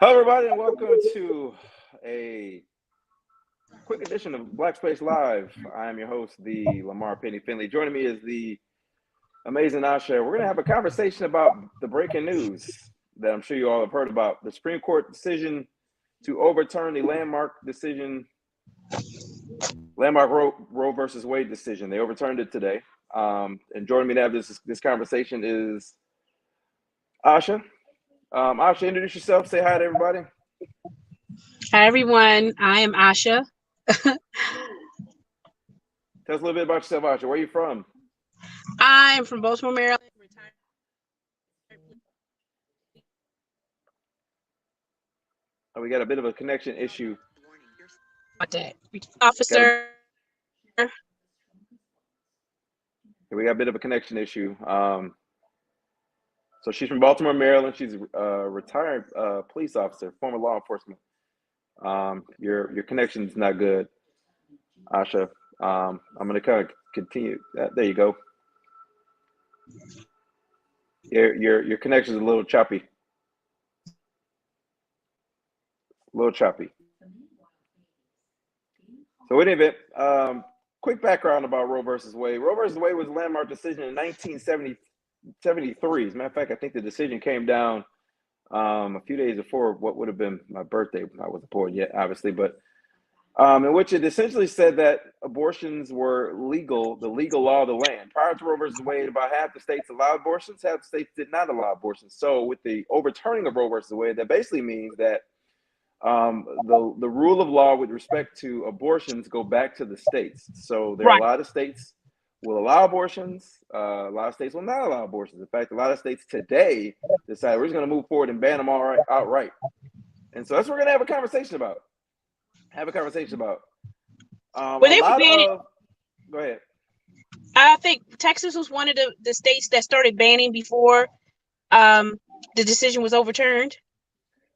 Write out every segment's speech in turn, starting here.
Hello, everybody, and welcome to a quick edition of Black Space Live. I am your host, the Lamar Finley. Joining me is the amazing Asha. We're going to have a conversation about the breaking news that I'm sure you all have heard about. The Supreme Court decision to overturn the landmark Roe versus Wade decision. They overturned it today. And joining me to have this conversation is Asha. Asha, introduce yourself. Say hi to everybody. Hi, everyone. I am Asha. Tell us a little bit about yourself, Asha. Where are you from? I am from Baltimore, Maryland. We got a bit of a connection issue. Officer. We got a bit of a connection issue. So she's from Baltimore, Maryland. She's a retired police officer, former law enforcement. Your connection is not good, Asha. I'm going to kind of continue. There you go. Your connection is a little choppy. So in any event, quick background about Roe versus Wade. Roe versus Wade was a landmark decision in 1973. As a matter of fact, I think the decision came down a few days before what would have been my birthday. I wasn't born yet, obviously, but in which it essentially said that abortions were legal, the legal law of the land. Prior to Roe versus Wade, about half the states allowed abortions, half the states did not allow abortions. So with the overturning of Roe versus Wade, that basically means that the rule of law with respect to abortions go back to the states. So there are a lot of states will allow abortions. A lot of states will not allow abortions. In fact, a lot of states today decide we're just going to move forward and ban them all outright. And so that's what we're going to have a conversation about. Well, they were banning. Go ahead. I think Texas was one of the states that started banning before the decision was overturned.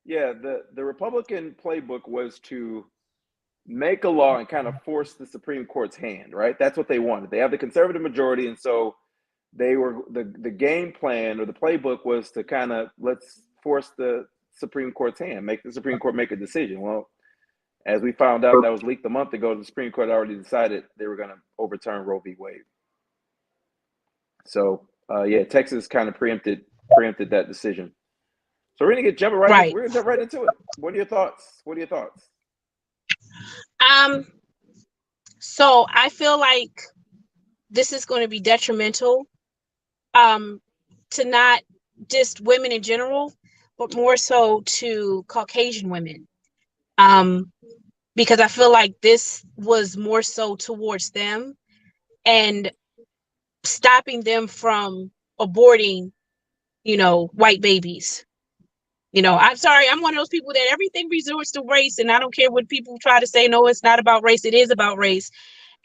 Yeah, the Republican playbook was to make a law and kind of force the Supreme Court's hand, right? That's what they wanted. They have the conservative majority, and so they were the game plan or the playbook was to kind of let's force the Supreme Court's hand, make the Supreme Court make a decision. Well, as we found out, that was leaked a month ago. The Supreme Court already decided they were going to overturn Roe v. Wade. So Texas kind of preempted that decision. So we're gonna jump right into it. What are your thoughts? So I feel like this is going to be detrimental to not just women in general, but more so to Caucasian women. Because I feel like this was more so towards them and stopping them from aborting, white babies. I'm sorry, I'm one of those people that everything resorts to race, and I don't care what people try to say. No, it's not about race. It is about race,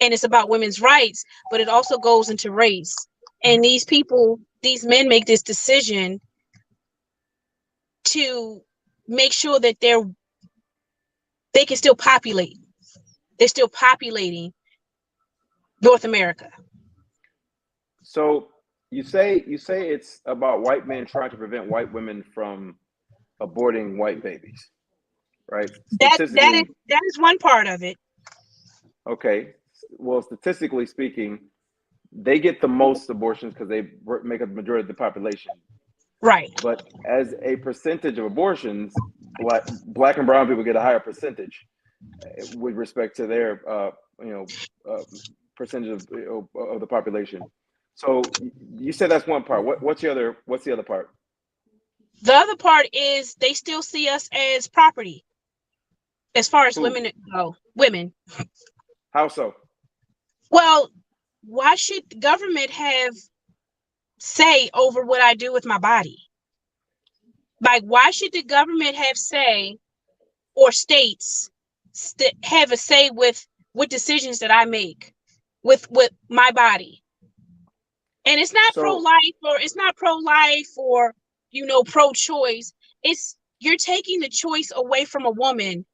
and it's about women's rights, but it also goes into race. And these men make this decision to make sure that they can still populate. They're still populating North America. So you say it's about white men trying to prevent white women from aborting white babies, right? That is one part of it. Okay. Well, statistically speaking, they get the most abortions because they make up the majority of the population. Right. But as a percentage of abortions, black and brown people get a higher percentage with respect to their percentage of the population. So you said that's one part. What's the other part? The other part is they still see us as property as far as women go. Women. How so? Well, why should the government have say over what I do with my body? Like, why should the government have say, or states have a say with what decisions that I make with my body? And it's not pro-life or pro-choice. It's you're taking the choice away from a woman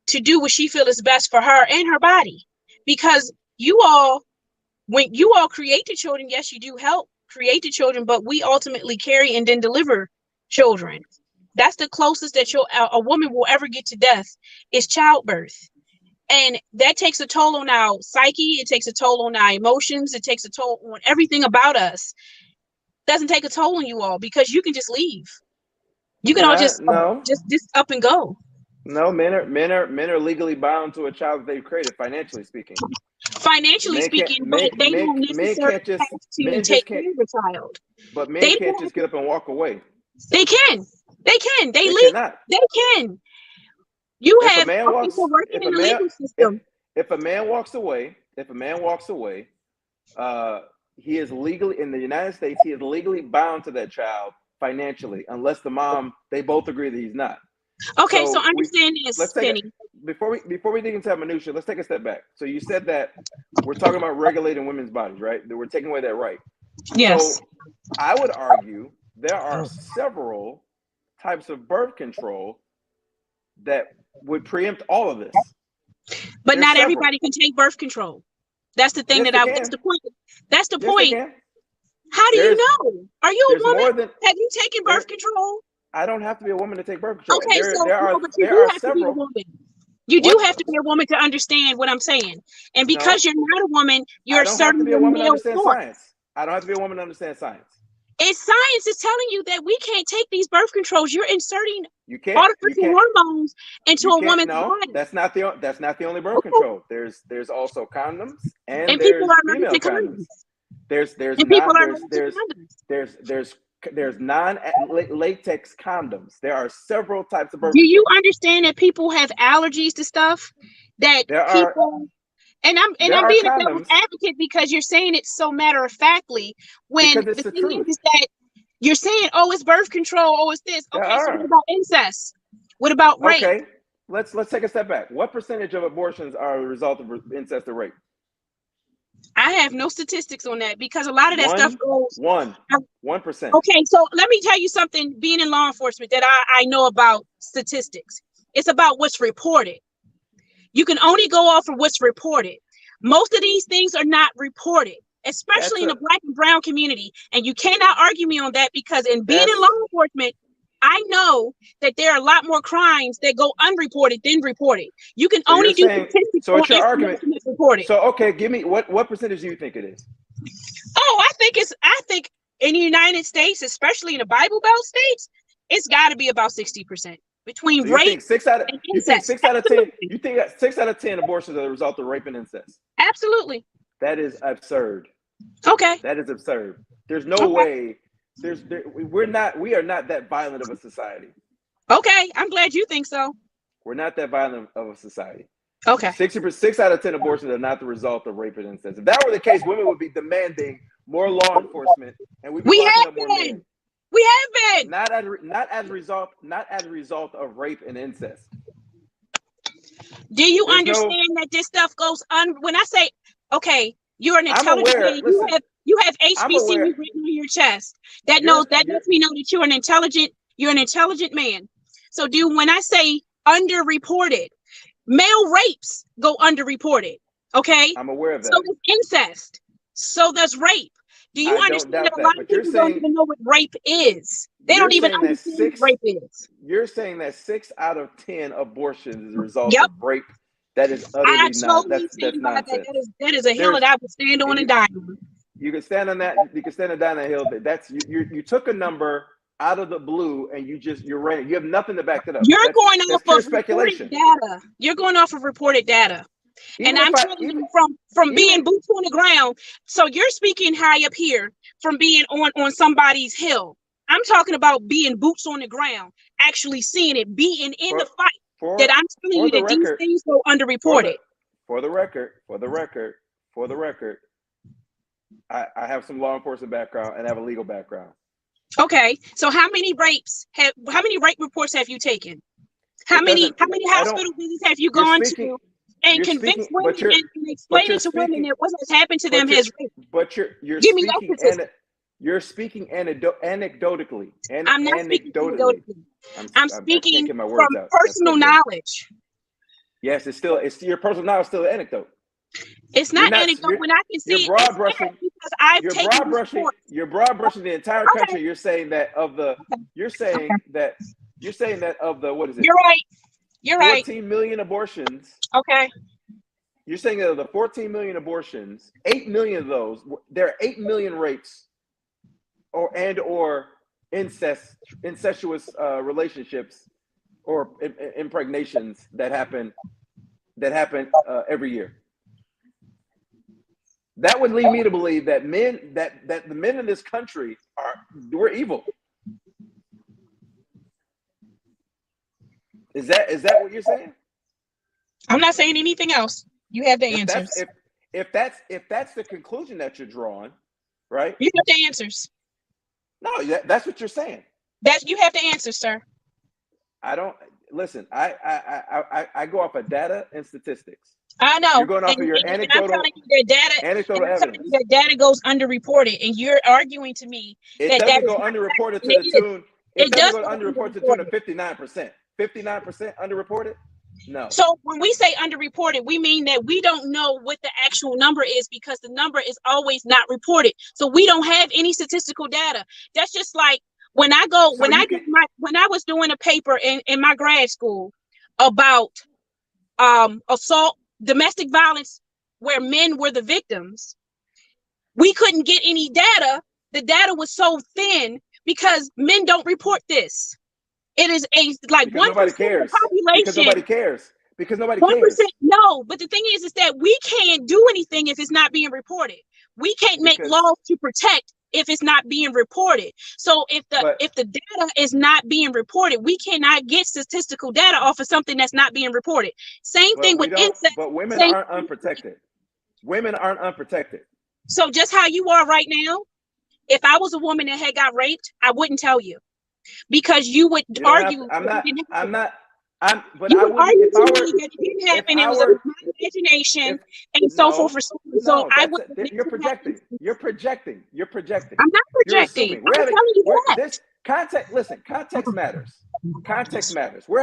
to do what she feels is best for her and her body. Because when you all create the children, yes, you do help create the children, but we ultimately carry and then deliver children. That's the closest that a woman will ever get to death is childbirth. And that takes a toll on our psyche. It takes a toll on our emotions. It takes a toll on everything about us. Doesn't take a toll on you all because you can just leave. You can all just up and go. No, men are legally bound to a child that they've created, financially speaking. Financially speaking, but they don't necessarily have to take care of a child. But men can't just get up and walk away. They can. They leave. They can. You have people working in the legal system. If a man walks away, he is legally, in the United States, he is legally bound to that child financially, unless the mom, they both agree that he's not. Okay, so understand this, Finley. Before we dig into that minutia, let's take a step back. So you said that we're talking about regulating women's bodies, right? That we're taking away that right. Yes. So I would argue there are several types of birth control that would preempt all of this. But not everybody can take birth control. That's the thing that's the point. That's the point. How do you know? Are you a woman? Have you taken birth control? I don't have to be a woman to take birth control. Okay, there are several. You do have to be a woman to understand what I'm saying. And because you're not a woman, you're certain male source. I don't have to be a woman to understand science. It's science is telling you that we can't take these birth controls. You're inserting artificial hormones into a woman's body. That's not the only birth control. There's also condoms and people are female condoms. There's non-latex condoms. There are several types of birth control. Do you understand that people have allergies to stuff? And I'm being a devil's advocate because you're saying it so matter-of-factly when the thing is that you're saying, oh, it's birth control, oh, it's this. Okay, so what about incest? What about rape? Okay, let's take a step back. What percentage of abortions are a result of incest or rape? I have no statistics on that because a lot of that stuff goes 1%. Okay, so let me tell you something, being in law enforcement, that I know about statistics. It's about what's reported. You can only go off of what's reported. Most of these things are not reported, especially in the Black and brown community. And you cannot argue me on that because in being in law enforcement, I know that there are a lot more crimes that go unreported than reported. You can only do statistics. So it's your argument. Reported. So okay, give me what percentage do you think it is? Oh, I think in the United States, especially in the Bible Belt states, it's got to be about 60%. Between rape and incest. You think 6 out of 10 abortions are the result of rape and incest? Absolutely. That is absurd. Okay. That is absurd. There's no way. We are not that violent of a society. Okay, I'm glad you think so. We're not that violent of a society. Okay. 6 out of 10 abortions are not the result of rape and incest. If that were the case, women would be demanding more law enforcement, and we'd be locking up more men. We have been. Not as a result of rape and incest. Do you understand that this stuff goes when I say, okay, you're an intelligent man, you have HBCU written on your chest. That lets me know that you're an intelligent man. So when I say underreported, male rapes go underreported. Okay? I'm aware of that. So does incest. So does rape. Do you understand that a lot of people don't even know what rape is? They don't even understand what rape is. You're saying that 6 out of 10 abortions is a result of rape. That is utterly that's nonsense. That is a hill that I would stand on and die on. You can stand on that. You can stand on that hill. You took a number out of the blue and you're running. You have nothing to back it up. You're going off of reported data. You're going off of reported data. And I'm telling you from being boots on the ground. So you're speaking high up here from being on somebody's hill. I'm talking about being boots on the ground, actually seeing it, being in the fight. That I'm telling you that these things go underreported. For the record, I have some law enforcement background and I have a legal background. Okay, so how many rape reports have you taken? How many hospital visits have you gone to? And convince women and explain it to women that what has happened to them has rape. But you're speaking anecdotally. I'm not speaking anecdotally. I'm speaking from personal knowledge. Yes, it's your personal knowledge still an anecdote. It's not anecdote when I can see you're broad brushing because I've you're broad brushing the entire country. You're saying that You're saying that of the, what is it? You're right. You're right. 14 million abortions. Okay. You're saying that of the 14 million abortions, 8 million of those, there are 8 million rapes or incestuous relationships or impregnations that happen every year. That would lead me to believe that the men in this country we're evil. Is that what you're saying? I'm not saying anything else. You have the answers. If that's the conclusion that you're drawing, right? You have the answers. No, that's what you're saying. You have the answers, sir. I don't listen. I go off of data and statistics. I know. You're going off of your anecdotal. I'm telling you that evidence. That data goes underreported, and you're arguing to me it doesn't go underreported to the tune. It doesn't go underreported to the tune of 59%. 59% underreported. No. So when we say underreported, we mean that we don't know what the actual number is because the number is always not reported. So we don't have any statistical data. That's just like when I was doing a paper in my grad school about assault, domestic violence, where men were the victims. We couldn't get any data. The data was so thin because men don't report this. It is like 1% of the population. Because nobody cares. Because nobody 1%, cares. no, but the thing is that we can't do anything if it's not being reported. We can't make laws to protect if it's not being reported. So if the data is not being reported, we cannot get statistical data off of something that's not being reported. Same thing with incest. But women aren't unprotected. Women aren't unprotected. So just how you are right now, if I was a woman that had got raped, I wouldn't tell you. Because you would argue. But I would. You would argue to me that it didn't happen. It was my imagination and so forth. So I would. You're projecting. You're projecting. I'm not projecting. I'm telling you that. This context. Listen, context matters. Context matters. We're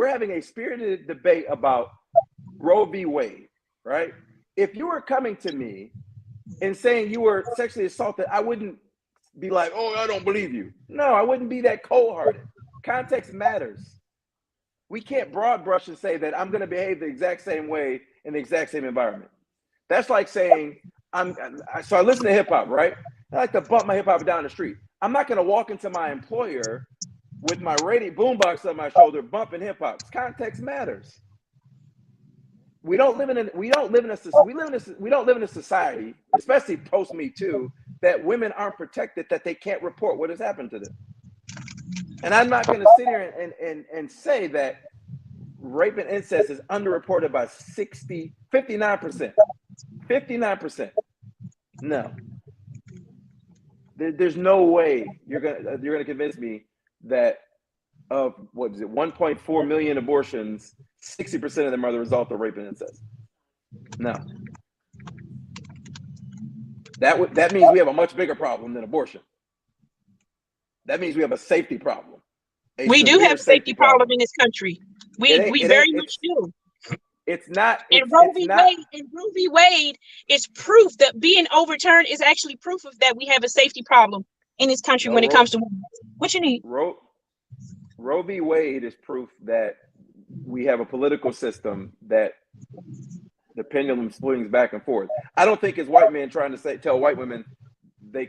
having a spirited debate about Roe v. Wade, right? If you were coming to me and saying you were sexually assaulted, I wouldn't be like, oh, I don't believe you. No, I wouldn't be that cold-hearted. Context matters. We can't broad brush and say that I'm going to behave the exact same way in the exact same environment. That's like saying, so I listen to hip hop, right? I like to bump my hip hop down the street. I'm not going to walk into my employer with my radio boombox on my shoulder, bumping hip hop. Context matters. We don't live in a society, especially post Me Too, that women aren't protected, that they can't report what has happened to them. And I'm not going to sit here and say that rape and incest is underreported by 59%. 59%. No. There's no way you're gonna convince me that of 1.4 million abortions, 60% of them are the result of rape and incest. No. That means we have a much bigger problem than abortion. That means we have a safety problem. We do have a safety problem in this country. We very much do. It's not. And Roe v. Wade is proof that being overturned is actually proof of that we have a safety problem in this country when it comes to women. What you need? Roe v. Wade is proof that we have a political system that the pendulum swings back and forth. I don't think it's white men trying to tell white women they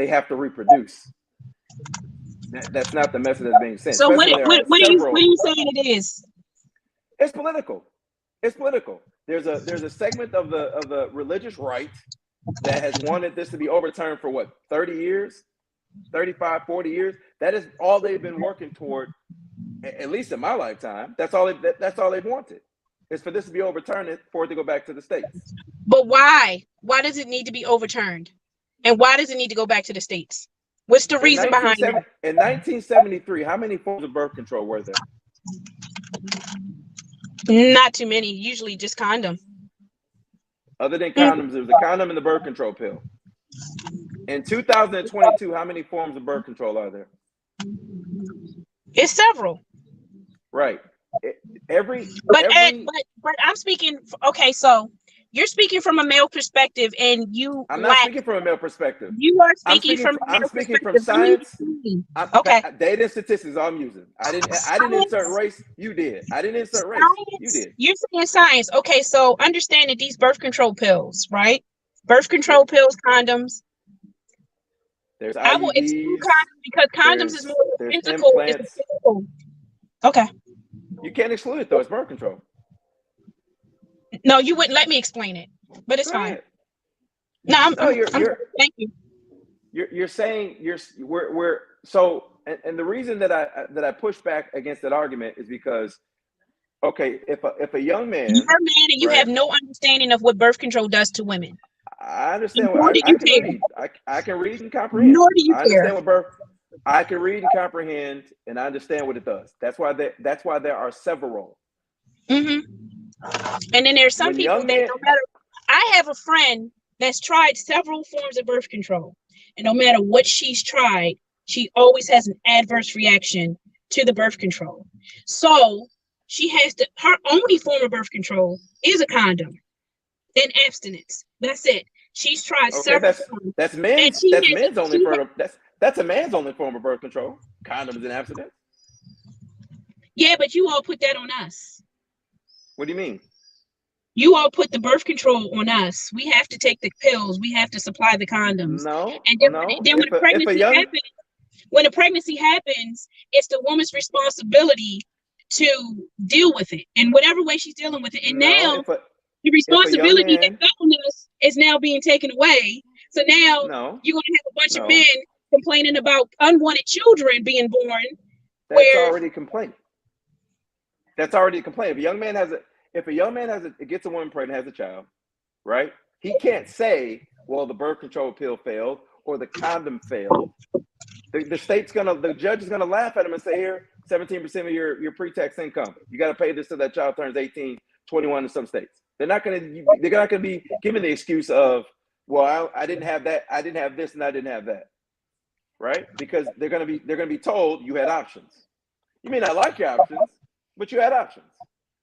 have to reproduce. That's not the message that's being sent. So what are you saying it is? It's political. It's political. There's a segment of the religious right that has wanted this to be overturned for 30 years, 35, 40 years. That is all they've been working toward, at least in my lifetime. That's all they've wanted, is for this to be overturned, for it to go back to the states. But why? Why does it need to be overturned? And why does it need to go back to the states? What's the reason behind it? In 1973, how many forms of birth control were there? Not too many. Usually just condom. Other than condoms, there was a condom and the birth control pill. In 2022, how many forms of birth control are there? It's several. Right. But I'm speaking. Okay, so You're speaking from a male perspective, and I'm not speaking from a male perspective. You are speaking from a male speaking from perspective. science. Okay. Data and statistics all I'm using. I didn't insert race. You did. I didn't insert race. You did. You're saying science. Okay, so understand that these birth control pills, right? Birth control pills, condoms. There's IUDs, I will exclude condoms because condoms is more physical. Implants. Okay. You can't exclude it though. It's birth control. No, you wouldn't let me explain it, but it's fine. No, thank you. You're saying we're so, and the reason that I push back against that argument is because, okay, if a young man, you're a man and you have no understanding of what birth control does to women. I understand. I can read and comprehend. Nor do you I understand what birth. I can read and comprehend, and I understand what it does. That's why there are several. Mm-hmm. And then there's some people that no matter. I have a friend that's tried several forms of birth control, and no matter what she's tried, she always has an adverse reaction to the birth control. So she has to. Her only form of birth control is a condom and abstinence. That's it. She's tried several forms. That's men's only form. That's a man's only form of birth control. Condoms and abstinence. Yeah, but you all put that on us. What do you mean? You all put the birth control on us. We have to take the pills. We have to supply the condoms. No. And then when a pregnancy happens, it's the woman's responsibility to deal with it in whatever way she's dealing with it. And now the responsibility that fell on us is now being taken away. So now you're going to have a bunch of men complaining about unwanted children being born. That's already a complaint. That's already a complaint. If a young man gets a woman pregnant, has a child, right? He can't say, well, the birth control pill failed or the condom failed. The judge is gonna laugh at him and say, here, 17% of your pre-tax income. You got to pay this till that child turns 18, 21 in some states. They're not gonna be given the excuse of, well, I didn't have that, I didn't have this, and I didn't have that, right? Because they're gonna be told you had options. You may not like your options, but you had options,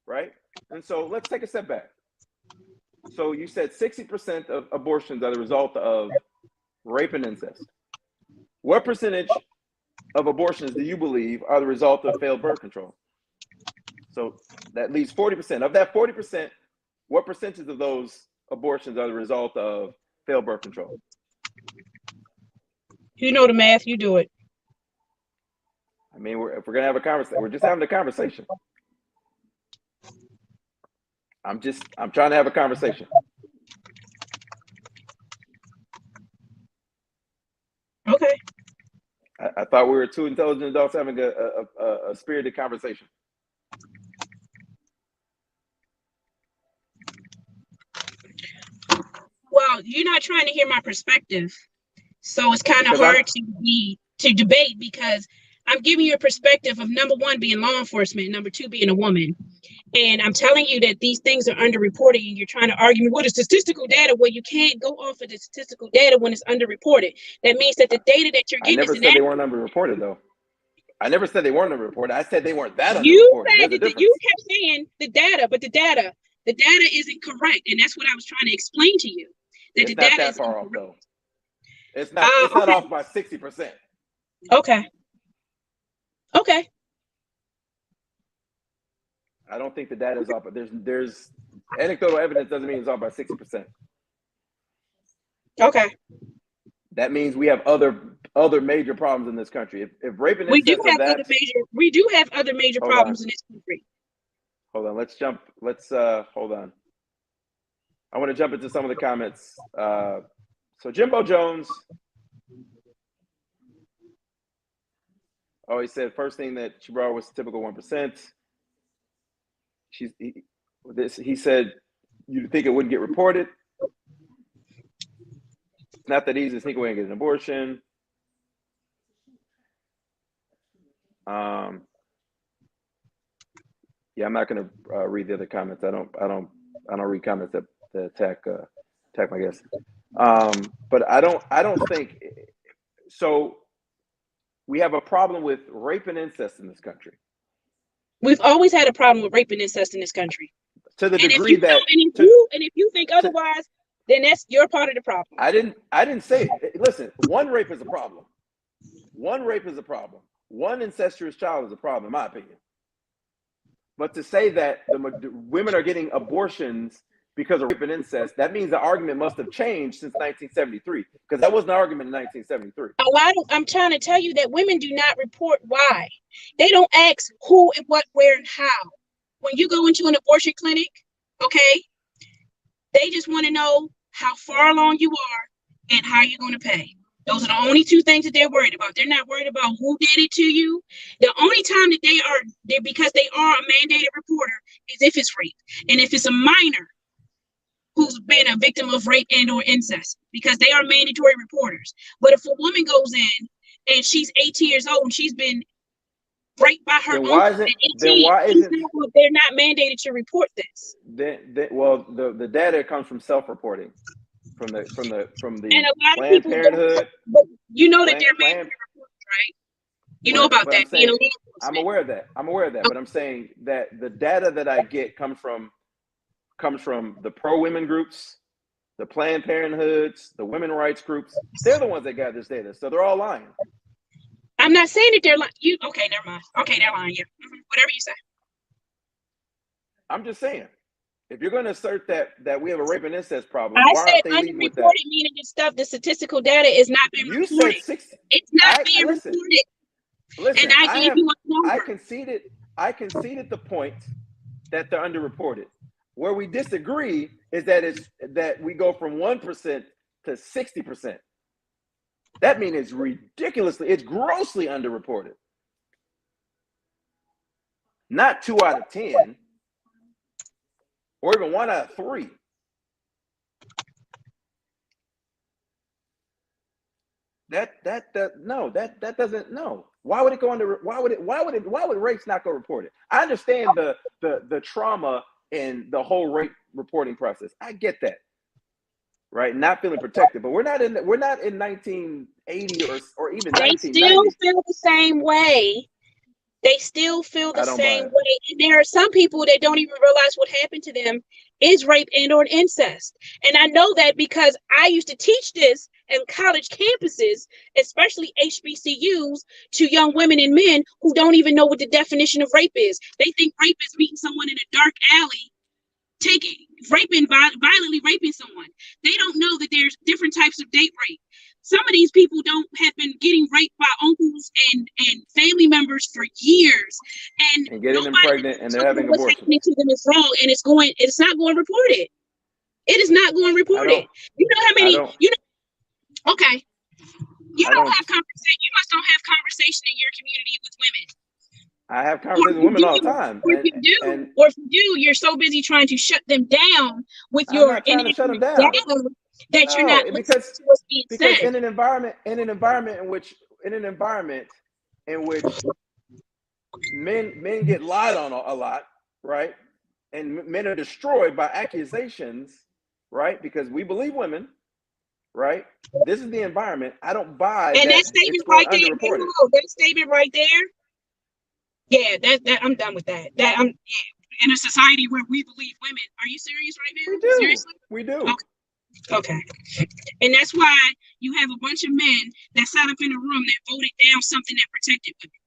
right? And so let's take a step back. So you said 60% of abortions are the result of rape and incest. What percentage of abortions do you believe are the result of failed birth control? So that leaves 40%. Of that 40%, what percentage of those abortions are the result of failed birth control? You know the math, you do it. I mean, if we're gonna have a conversation, we're just having a conversation. I'm trying to have a conversation. Okay. I thought we were two intelligent adults having a spirited conversation. Well, you're not trying to hear my perspective, so it's kind of hard to debate because I'm giving you a perspective of number one being law enforcement, number two being a woman. And I'm telling you that these things are underreported, and you're trying to argue what is statistical data. Well, you can't go off of the statistical data when it's underreported. That means that the data that you're getting I never said they weren't underreported, though. I never said they weren't underreported. I said they weren't that underreported. You kept saying the data, but the data isn't correct, and that's what I was trying to explain to you. That the data is far off, though. It's not. It's not off by 60%. Okay. I don't think the data is off, but there's anecdotal evidence doesn't mean it's off by 60%. Okay. That means we have other major problems in this country. If rape and incest we do have other major problems in this country. Hold on. Let's hold on. I want to jump into some of the comments. So Jimbo Jones. Oh, he said first thing that she brought was typical 1%. He said, you think it wouldn't get reported? It's not that easy to sneak away and get an abortion. Yeah, I'm not going to read the other comments. I don't read comments that attack my guests. But I don't think so. We have a problem with rape and incest in this country. We've always had a problem with rape and incest in this country. to the And if degree you that and if you think otherwise, then that's your part of the problem. I didn't say it. Listen, one rape is a problem. One rape is a problem. One incestuous child is a problem, in my opinion. But to say that the women are getting abortions because of rape and incest, that means the argument must have changed since 1973, because that was an argument in 1973. I'm trying to tell you that women do not report why. They don't ask who and what, where, and how. When you go into an abortion clinic, okay, they just want to know how far along you are and how you're going to pay. Those are the only two things that they're worried about. They're not worried about who did it to you. The only time that they are, because they are a mandated reporter, is if it's rape. And if it's a minor who's been a victim of rape and or incest, because they are mandatory reporters. But if a woman goes in and she's 18 years old and she's been raped by her uncle at 18, they're not mandated to report this. Well, the data comes from self-reporting. From the and a lot Planned of people Parenthood. You know that they're mandated reporters, right? You know about that. I'm aware of that. Okay. But I'm saying that the data that I get comes from the pro-women groups, the Planned Parenthoods, the women rights groups. They're the ones that gather this data, so they're all lying. I'm not saying that they're lying. Okay, never mind. Okay, they're lying. Yeah, whatever you say. I'm just saying, if you're going to assert that we have a rape and incest problem, I why said aren't they leading with that? meaning this stuff. The statistical data is not being reported. It's not being reported. Listen, and I gave you a number. I conceded the point that they're underreported. Where we disagree is that we go from 1% to 60%. That means it's grossly underreported. Not 2 out of 10, or even 1 out of 3. That doesn't. No. Why would it go under? Why would rapes not go reported? I understand the trauma in the whole rape reporting process. I get that, right? Not feeling protected, but we're not in 1980 or even 1990. They still feel the same way. They still feel the same way. And there are some people that don't even realize what happened to them is rape and or incest. And I know that because I used to teach this in college campuses, especially HBCUs, to young women and men who don't even know what the definition of rape is. They think rape is meeting someone in a dark alley, violently raping someone. They don't know that there's different types of date rape. Some of these people have been getting raped by uncles and family members for years, and getting them pregnant, and they're having abortions. Happening to them is wrong, and it's not going reported. It is not going reported. You know how many? Okay. You don't have conversation. You must don't have conversation in your community with women. I have conversations with women all the time. Or if you do, you're so busy trying to shut them down with your inaccurate data that you're not listening to what's being said. In an environment in which men get lied on a lot, right? And men are destroyed by accusations, right? Because we believe women, right? This is the environment. I don't buy and that statement right there. That statement right there. Yeah, that I'm done with that. In a society where we believe women. Are you serious right now? We do. Seriously? We do. Okay. And that's why you have a bunch of men that sat up in a room that voted down something that protected women.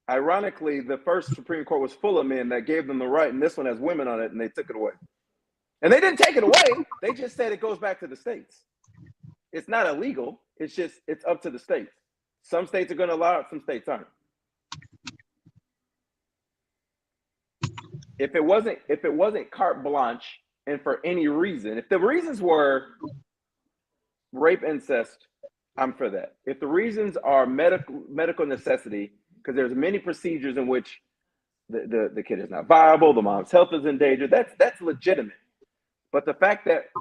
Ironically, the first Supreme Court was full of men that gave them the right, and this one has women on it, and they took it away. And they didn't take it away. They just said it goes back to the states. It's not illegal. It's up to the states. Some states are going to allow it, some states aren't. If it wasn't carte blanche and for any reason, if the reasons were rape, incest, I'm for that. If the reasons are medical necessity, because there's many procedures in which the kid is not viable, the mom's health is in danger, that's legitimate. But the fact that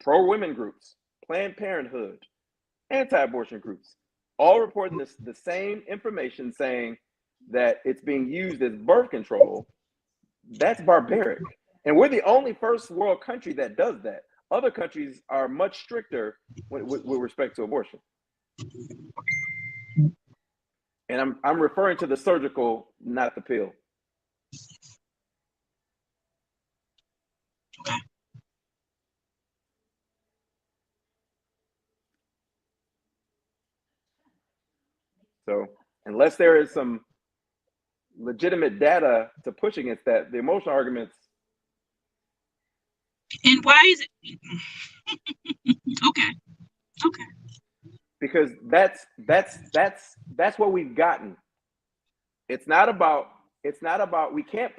pro-women groups, Planned Parenthood, anti-abortion groups, all reporting the same information saying that it's being used as birth control, that's barbaric. And we're the only first world country that does that. Other countries are much stricter with respect to abortion. And I'm referring to the surgical, not the pill. So unless there is some legitimate data to push against that, the emotional arguments. And why is it? Okay. Because that's what we've gotten. It's not about we can't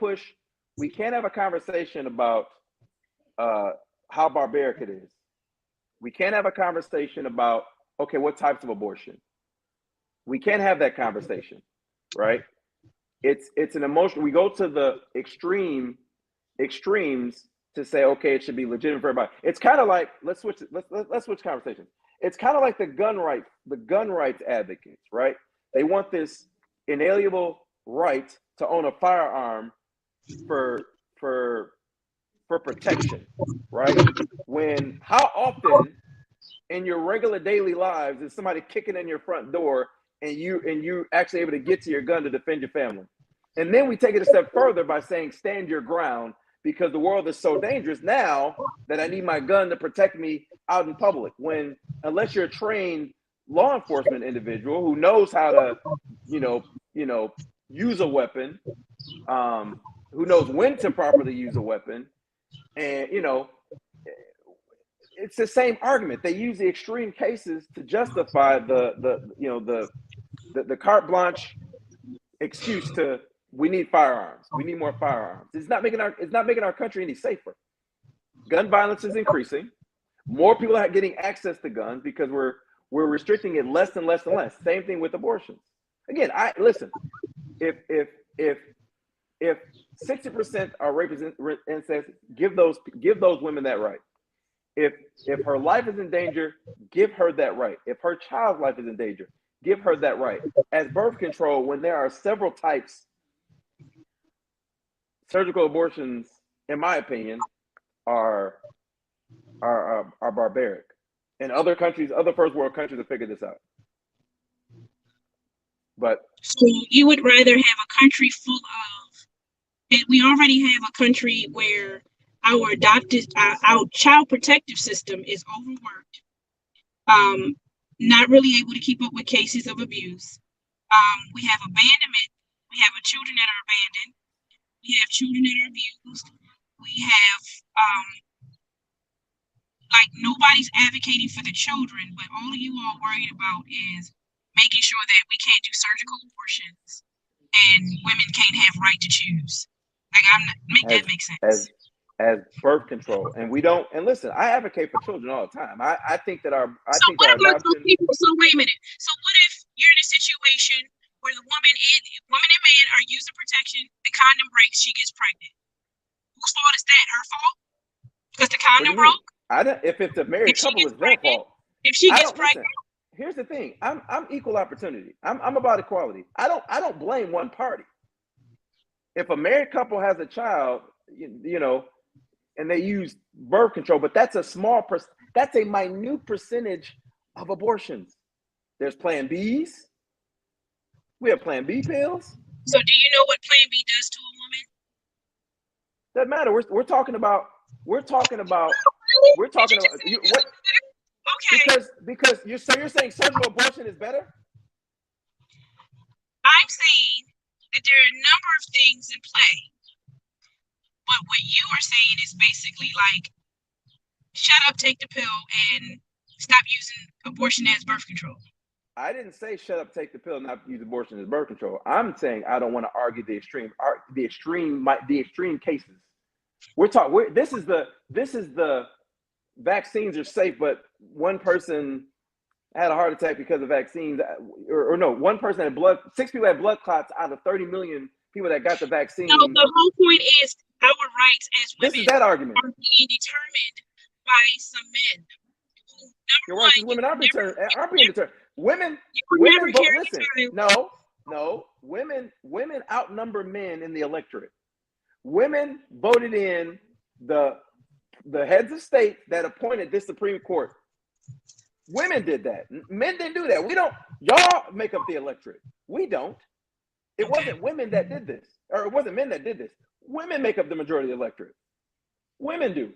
have a conversation about how barbaric it is. We can't have a conversation about, okay, what types of abortion. We can't have that conversation, right? It's an emotion. We go to the extremes to say, okay, it should be legitimate for everybody. It's kind of like, let's switch conversations. It's kind of like the gun rights advocates, right? They want this inalienable right to own a firearm for protection, right? When how often in your regular daily lives is somebody kicking in your front door and you actually able to get to your gun to defend your family? And then we take it a step further by saying stand your ground, because the world is so dangerous now that I need my gun to protect me out in public. When unless you're a trained law enforcement individual who knows how to, use a weapon, who knows when to properly use a weapon, and it's the same argument. They use the extreme cases to justify the carte blanche excuse to we need firearms. We need more firearms. It's not making our country any safer. Gun violence is increasing. More people are getting access to guns because we're restricting it less and less and less. Same thing with abortions. Again, listen. If 60% are rapists and incest, give those women that right. If her life is in danger, give her that right. If her child's life is in danger, give her that right. As birth control, when there are several types, surgical abortions, in my opinion, are barbaric. And other countries, other first world countries have figured this out. But so you would rather have a country full of, we already have a country where our child protective system is overworked, not really able to keep up with cases of abuse. We have abandonment. We have children that are abandoned. We have children that are abused. We have nobody's advocating for the children, but all of you are worried about is making sure that we can't do surgical abortions and women can't have right to choose. That make sense. As birth control, and we don't. And listen, I advocate for children all the time. I think that our what about those people? So wait a minute. So what if you're in a situation where the woman and man are using protection, the condom breaks, she gets pregnant? Whose fault is that? Her fault? Because the condom broke? If it's a married couple, it's their fault. If she gets pregnant. Here's the thing. I'm equal opportunity. I'm about equality. I don't blame one party. If a married couple has a child, and they use birth control, but that's a minute percentage of abortions. There's Plan Bs. We have Plan B pills. So do you know what Plan B does to a woman? Doesn't matter. We're talking about what? Okay. Because you're saying surgical abortion is better? I'm saying that there are a number of things in play. But what you are saying is basically like, shut up, take the pill, and stop using abortion as birth control. I didn't say shut up, take the pill, not use abortion as birth control. I'm saying I don't want to argue the extreme cases. This is the vaccines are safe, but one person had a heart attack because of vaccines, or no, one person had 6 people had blood clots out of 30 million people that got the vaccine. No, the whole point is our rights as women this is that argument. are being determined by some men. Your rights as women aren't being determined. Women women outnumber men in the electorate. Women voted in the heads of state that appointed this Supreme Court. Women did that. Men didn't do that. We don't. Y'all make up the electorate. We don't. It wasn't women that did this, or it wasn't men that did this. Women make up the majority of the electorate. Women do.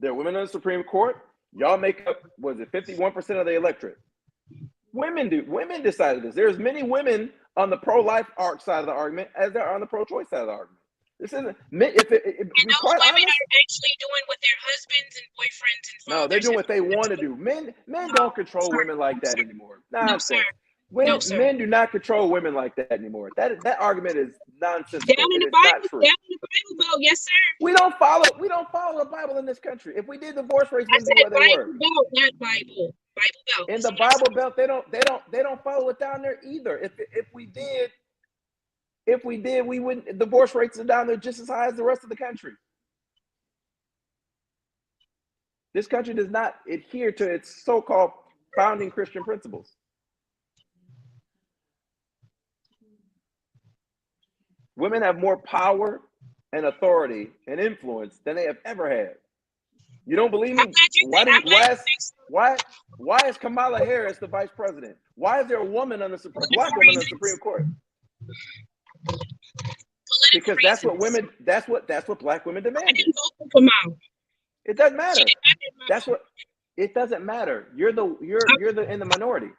There are women on the Supreme Court. Y'all make up, was it 51% of the electorate? Women do. Women decided this. There's many women on the pro-life side of the argument as there are on the pro-choice side of the argument. This isn't. And Be those quite women honest, are actually doing what their husbands and boyfriends and no, they're fathers doing and what they want to mothers do. Men no, don't control sir, women like no, that sir, anymore. no, sir, Nonsense. no, When sir. men do not control women like that anymore. That argument is Down nonsensical. in It the is not Bible, true. down in the Bible Belt, yes, sir. We don't follow the Bible in this country. If we did, divorce rates I wouldn't be said where they were. Bible Belt, not Bible. Bible Belt. In That's the what I said. Bible Belt, they don't follow it down there either. If we did, we wouldn't. Divorce rates are down there just as high as the rest of the country. This country does not adhere to its so-called founding Christian principles. Women have more power and authority and influence than they have ever had. You don't believe me? Why is Kamala Harris the vice president? Why is there a woman on the black woman on the Supreme Court? Because that's what black women demanded. I didn't vote for Kamala. It doesn't matter. It doesn't matter. You're in the minority.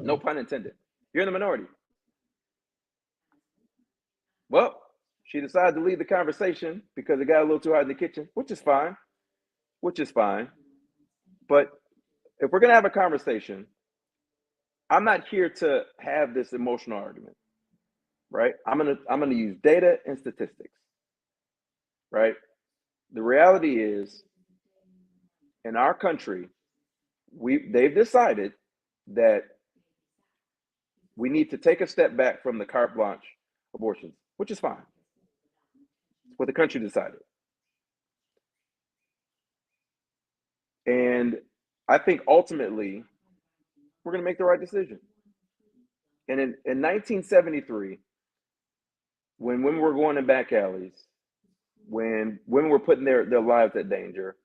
No pun intended. You're in the minority. Well, she decided to leave the conversation because it got a little too hot in the kitchen, which is fine. But if we're gonna have a conversation, I'm not here to have this emotional argument, right? I'm gonna use data and statistics, right? The reality is, in our country, they've decided that we need to take a step back from the carte blanche abortions, which is fine. It's what the country decided. And I think ultimately we're going to make the right decision. And in 1973, when women were going in back alleys, when women were putting their lives at danger,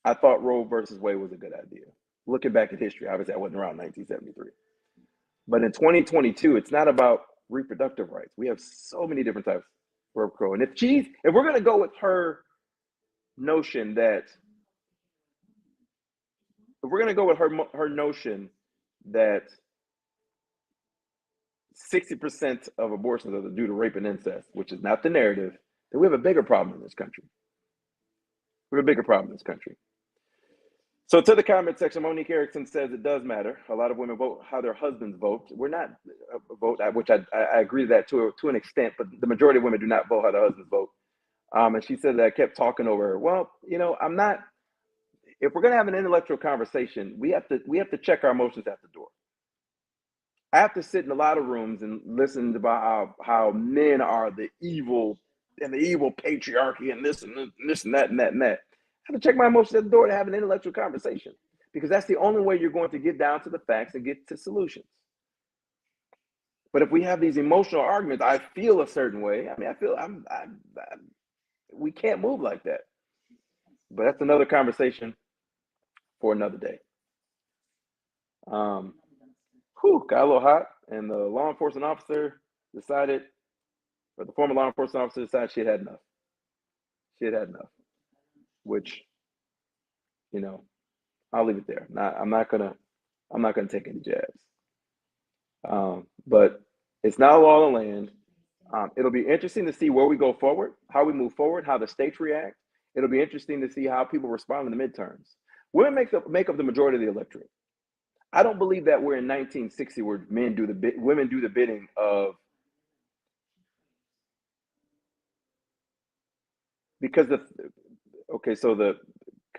I thought Roe versus Wade was a good idea. Looking back at history, obviously I wasn't around 1973. But in 2022, it's not about reproductive rights. We have so many different types of Crow. And if we're going to go with her notion that, if we're going to go with her notion that 60% of abortions are due to rape and incest, which is not the narrative, then we have a bigger problem in this country. We have a bigger problem in this country. So to the comment section, Monique Erickson says it does matter. A lot of women vote how their husbands vote. We're not vote, which I agree to that to an extent, but the majority of women do not vote how their husbands vote. And she said that I kept talking over her. Well, I'm not. If we're going to have an intellectual conversation, we have to check our emotions at the door. I have to sit in a lot of rooms and listen about how men are the evil and the evil patriarchy and this and this and that and that and that. I have to check my emotions at the door to have an intellectual conversation, because that's the only way you're going to get down to the facts and get to solutions. But if we have these emotional arguments, I feel a certain way. I mean, I feel we can't move like that. But that's another conversation for another day. Got a little hot, and the law enforcement officer decided, or the former law enforcement officer decided she had enough. She had enough, which, I'll leave it there. I'm not gonna take any jabs. But it's not a law of the land. It'll be interesting to see where we go forward, how we move forward, how the states react. It'll be interesting to see how people respond in the midterms. Women make up the majority of the electorate. I don't believe that we're in 1960 where women do the bidding of, because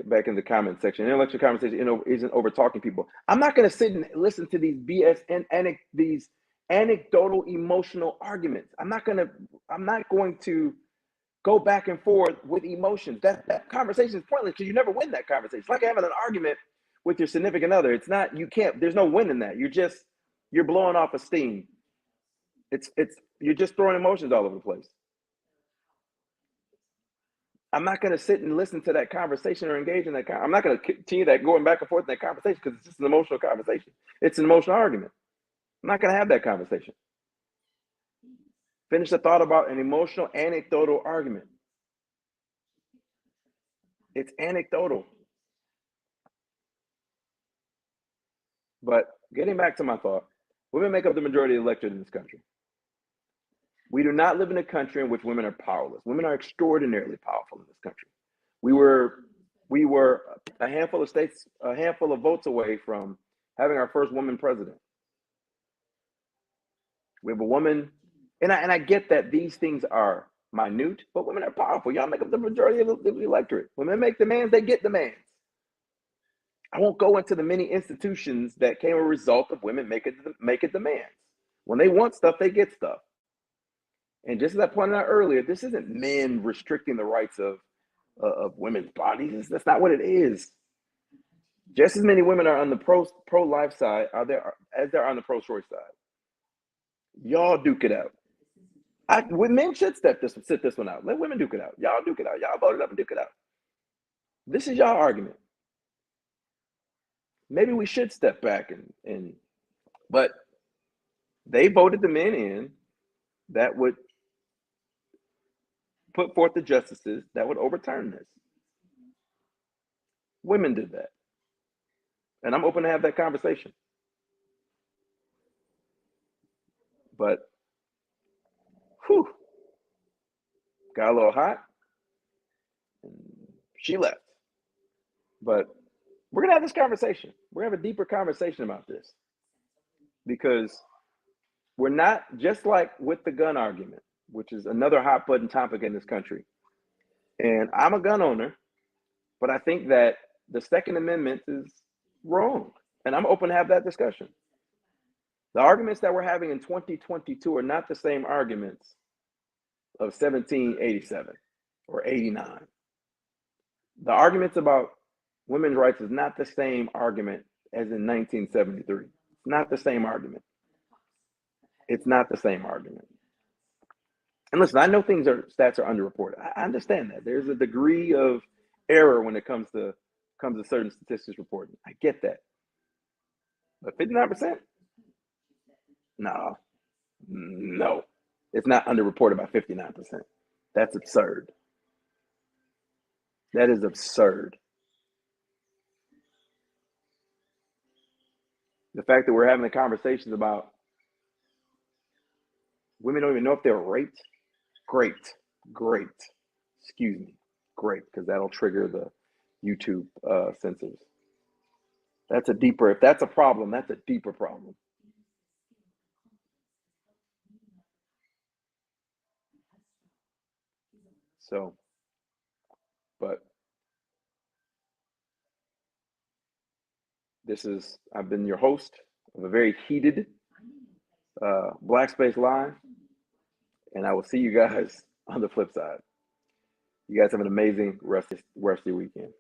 back in the comment section, intellectual conversation isn't over talking people. I'm not going to sit and listen to these BS and these anecdotal emotional arguments. I'm not going to go back and forth with emotions. That conversation is pointless because you never win that conversation. It's like having an argument with your significant other. There's no win in that. You're blowing off of steam. You're just throwing emotions all over the place. I'm not going to sit and listen to that conversation or engage in that. I'm not going to continue that going back and forth in that conversation because it's just an emotional conversation. It's an emotional argument. I'm not going to have that conversation. Finish the thought about an emotional, anecdotal argument. It's anecdotal. But getting back to my thought, women make up the majority of the electorate in this country. We do not live in a country in which women are powerless. Women are extraordinarily powerful in this country. We were a handful of states, a handful of votes away from having our first woman president. We have a woman, and I get that these things are minute, but women are powerful. Y'all make up the majority of the electorate. When men make demands, they get demands. I won't go into the many institutions that came a result of women making demands. When they want stuff, they get stuff. And just as I pointed out earlier, this isn't men restricting the rights of women's bodies. That's not what it is. Just as many women are on the pro-life side as they're on the pro-choice side. Y'all duke it out. Men should sit this one out. Let women duke it out. Y'all duke it out. Y'all vote it up and duke it out. This is y'all argument. Maybe we should step back but they voted the men in that would put forth the justices that would overturn this. Women did that. And I'm open to have that conversation. But, whew, got a little hot. And she left. But we're going to have this conversation. We're going to have a deeper conversation about this. Because we're not, just like with the gun argument, which is another hot button topic in this country. And I'm a gun owner, but I think that the Second Amendment is wrong. And I'm open to have that discussion. The arguments that we're having in 2022 are not the same arguments of 1787 or 89. The arguments about women's rights is not the same argument as in 1973. It's not the same argument. It's not the same argument. And listen, I know stats are underreported. I understand that. There's a degree of error when it comes to certain statistics reporting. I get that. But 59%? No. It's not underreported by 59%. That's absurd. That is absurd. The fact that we're having the conversations about women don't even know if they're raped. Great. Excuse me. Great, because that'll trigger the YouTube censors. If that's a problem, that's a deeper problem. So, but I've been your host of a very heated Black Space Live, and I will see you guys on the flip side. You guys have an amazing rest of your weekend.